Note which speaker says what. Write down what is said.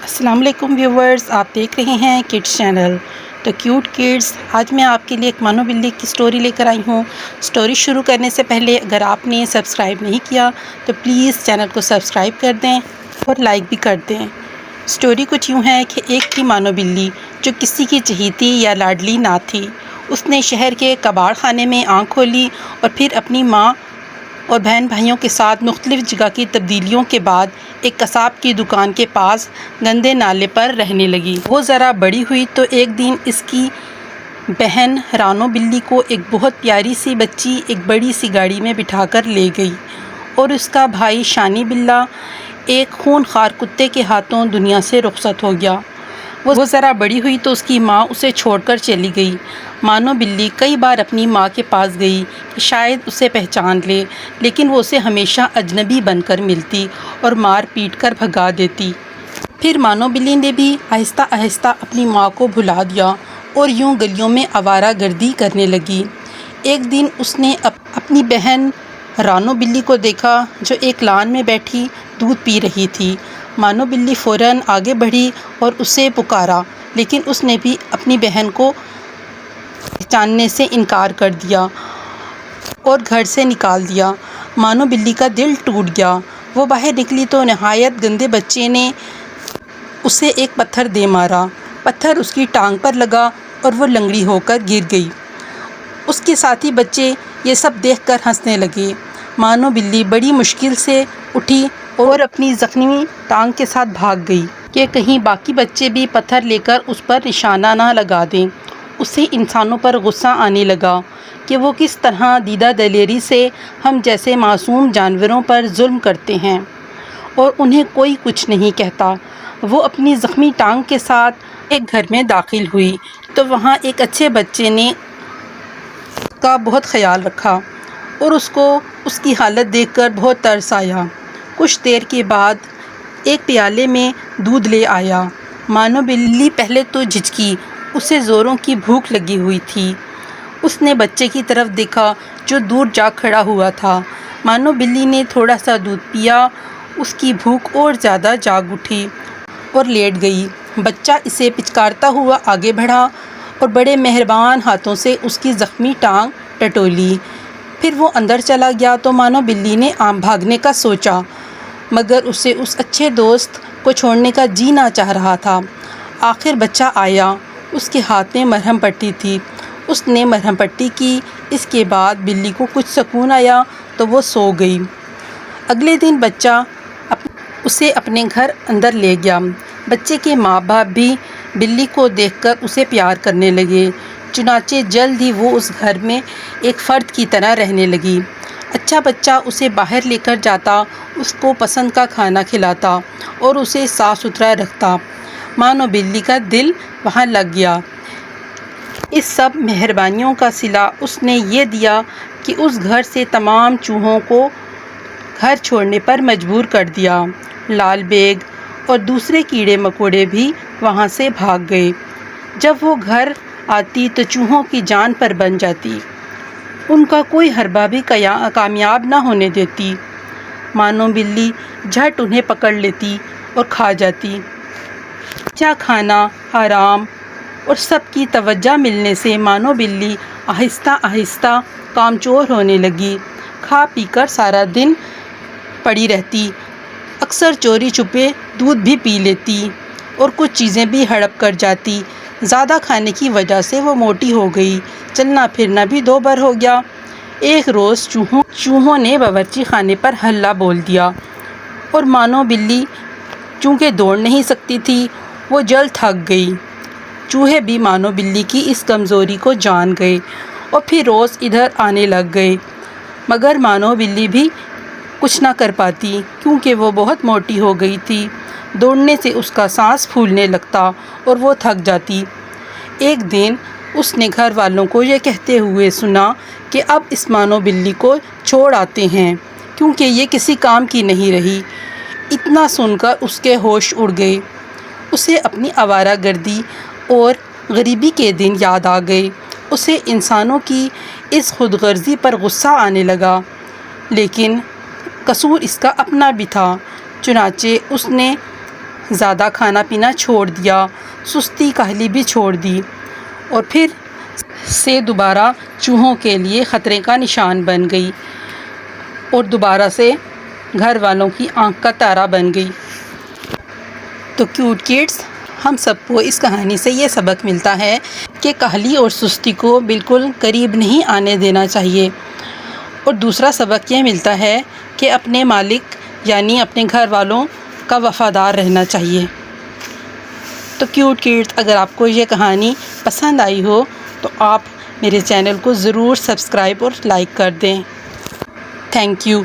Speaker 1: السلام علیکم ویورز، آپ دیکھ رہے ہیں کڈس چینل تو کیوٹ کڈس۔ آج میں آپ کے لیے ایک مانو بلی کی سٹوری لے کر آئی ہوں۔ سٹوری شروع کرنے سے پہلے اگر آپ نے سبسکرائب نہیں کیا تو پلیز چینل کو سبسکرائب کر دیں اور لائک بھی کر دیں۔ سٹوری کچھ یوں ہے کہ ایک تھی مانو بلی جو کسی کی چہیتی یا لاڈلی نہ تھی۔ اس نے شہر کے کباڑ خانے میں آنکھ کھولی اور پھر اپنی ماں اور بہن بھائیوں کے ساتھ مختلف جگہ کی تبدیلیوں کے بعد ایک قصاب کی دکان کے پاس گندے نالے پر رہنے لگی۔ وہ ذرا بڑی ہوئی تو ایک دن اس کی بہن رانو بلی کو ایک بہت پیاری سی بچی ایک بڑی سی گاڑی میں بٹھا کر لے گئی اور اس کا بھائی شانی بلّا ایک خونخوار کتے کے ہاتھوں دنیا سے رخصت ہو گیا۔ وہ ذرا بڑی ہوئی تو اس کی ماں اسے چھوڑ کر چلی گئی۔ مانو بلی کئی بار اپنی ماں کے پاس گئی کہ شاید اسے پہچان لے، لیکن وہ اسے ہمیشہ اجنبی بن کر ملتی اور مار پیٹ کر بھگا دیتی۔ پھر مانو بلی نے بھی آہستہ آہستہ اپنی ماں کو بھلا دیا اور یوں گلیوں میں آوارہ گردی کرنے لگی۔ ایک دن اس نے اپنی بہن رانو بلی کو دیکھا جو ایک لان میں بیٹھی دودھ پی رہی تھی۔ مانو بلی فوراً آگے بڑھی اور اسے پکارا، لیکن اس نے بھی اپنی بہن کو پہچاننے سے انکار کر دیا اور گھر سے نکال دیا۔ مانو بلی کا دل ٹوٹ گیا۔ وہ باہر نکلی تو نہایت گندے بچے نے اسے ایک پتھر دے مارا۔ پتھر اس کی ٹانگ پر لگا اور وہ لنگڑی ہو کر گر گئی۔ اس کے ساتھی بچے یہ سب دیکھ کر ہنسنے لگے۔ مانو بلی بڑی مشکل سے اٹھی اور اپنی زخمی ٹانگ کے ساتھ بھاگ گئی کہ کہیں باقی بچے بھی پتھر لے کر اس پر نشانہ نہ لگا دیں۔ اسے انسانوں پر غصہ آنے لگا کہ وہ کس طرح دیدہ دلیری سے ہم جیسے معصوم جانوروں پر ظلم کرتے ہیں اور انہیں کوئی کچھ نہیں کہتا۔ وہ اپنی زخمی ٹانگ کے ساتھ ایک گھر میں داخل ہوئی تو وہاں ایک اچھے بچے نے اس کا بہت خیال رکھا اور اس کو اس کی حالت دیکھ کر بہت ترس آیا۔ کچھ دیر کے بعد ایک پیالے میں دودھ لے آیا۔ مانو بلی پہلے تو جھجکی، اسے زوروں کی بھوک لگی ہوئی تھی۔ اس نے بچے کی طرف دیکھا جو دور جا کھڑا ہوا تھا۔ مانو بلی نے تھوڑا سا دودھ پیا، اس کی بھوک اور زیادہ جاگ اٹھی اور لیٹ گئی۔ بچہ اسے پچکارتا ہوا آگے بڑھا اور بڑے مہربان ہاتھوں سے اس کی زخمی ٹانگ ٹٹولی۔ پھر وہ اندر چلا گیا تو مانو بلی نے بھاگنے کا سوچا، مگر اسے اس اچھے دوست کو چھوڑنے کا جی نہ چاہ رہا تھا۔ آخر بچہ آیا، اس کے ہاتھ میں مرہم پٹی تھی۔ اس نے مرہم پٹی کی۔ اس کے بعد بلی کو کچھ سکون آیا تو وہ سو گئی۔ اگلے دن بچہ اسے اپنے گھر اندر لے گیا۔ بچے کے ماں باپ بھی بلی کو دیکھ کر اسے پیار کرنے لگے، چنانچہ جلد ہی وہ اس گھر میں ایک فرد کی طرح رہنے لگی۔ اچھا بچہ اسے باہر لے کر جاتا، اس کو پسند کا کھانا کھلاتا اور اسے صاف ستھرا رکھتا۔ مانو بلی کا دل وہاں لگ گیا۔ اس سب مہربانیوں کا صلہ اس نے یہ دیا کہ اس گھر سے تمام چوہوں کو گھر چھوڑنے پر مجبور کر دیا۔ لال بیگ اور دوسرے کیڑے مکوڑے بھی وہاں سے بھاگ گئے۔ جب وہ گھر آتی تو چوہوں کی جان پر بن جاتی، ان کا کوئی حربہ بھی کامیاب نہ ہونے دیتی۔ مانو بلی جھٹ انہیں پکڑ لیتی اور کھا جاتی۔ اچھا کھانا، آرام اور سب کی توجہ ملنے سے مانو بلی آہستہ آہستہ کامچور ہونے لگی۔ کھا پی کر سارا دن پڑی رہتی، اکثر چوری چھپے دودھ بھی پی لیتی اور کچھ چیزیں بھی ہڑپ کر جاتی۔ زیادہ کھانے کی وجہ سے وہ موٹی ہو گئی، چلنا پھرنا بھی دوبر ہو گیا۔ ایک روز چوہوں نے باورچی خانے پر ہلہ بول دیا اور مانو بلی چونکہ دوڑ نہیں سکتی تھی، وہ جلد تھک گئی۔ چوہے بھی مانو بلی کی اس کمزوری کو جان گئے اور پھر روز ادھر آنے لگ گئے، مگر مانو بلی بھی کچھ نہ کر پاتی کیونکہ وہ بہت موٹی ہو گئی تھی۔ دوڑنے سے اس کا سانس پھولنے لگتا اور وہ تھک جاتی۔ ایک دن اس نے گھر والوں کو یہ کہتے ہوئے سنا کہ اب اس مانو بلی کو چھوڑ آتے ہیں کیونکہ یہ کسی کام کی نہیں رہی۔ اتنا سن کر اس کے ہوش اڑ گئے۔ اسے اپنی آوارہ گردی اور غریبی کے دن یاد آ گئے۔ اسے انسانوں کی اس خود غرضی پر غصہ آنے لگا، لیکن قصور اس کا اپنا بھی تھا۔ چنانچہ اس نے زیادہ کھانا پینا چھوڑ دیا، سستی کاہلی بھی چھوڑ دی، اور پھر سے دوبارہ چوہوں کے لیے خطرے کا نشان بن گئی اور دوبارہ سے گھر والوں کی آنکھ کا تارا بن گئی۔ تو کیوٹ کڈس، ہم سب کو اس کہانی سے یہ سبق ملتا ہے کہ کاہلی اور سستی کو بالکل قریب نہیں آنے دینا چاہیے، اور دوسرا سبق یہ ملتا ہے کہ اپنے مالک یعنی اپنے گھر والوں کا وفادار رہنا چاہیے۔ تو کیوٹ کڈس، اگر آپ کو یہ کہانی پسند آئی ہو تو آپ میرے چینل کو ضرور سبسکرائب اور لائک کر دیں۔ Thank you.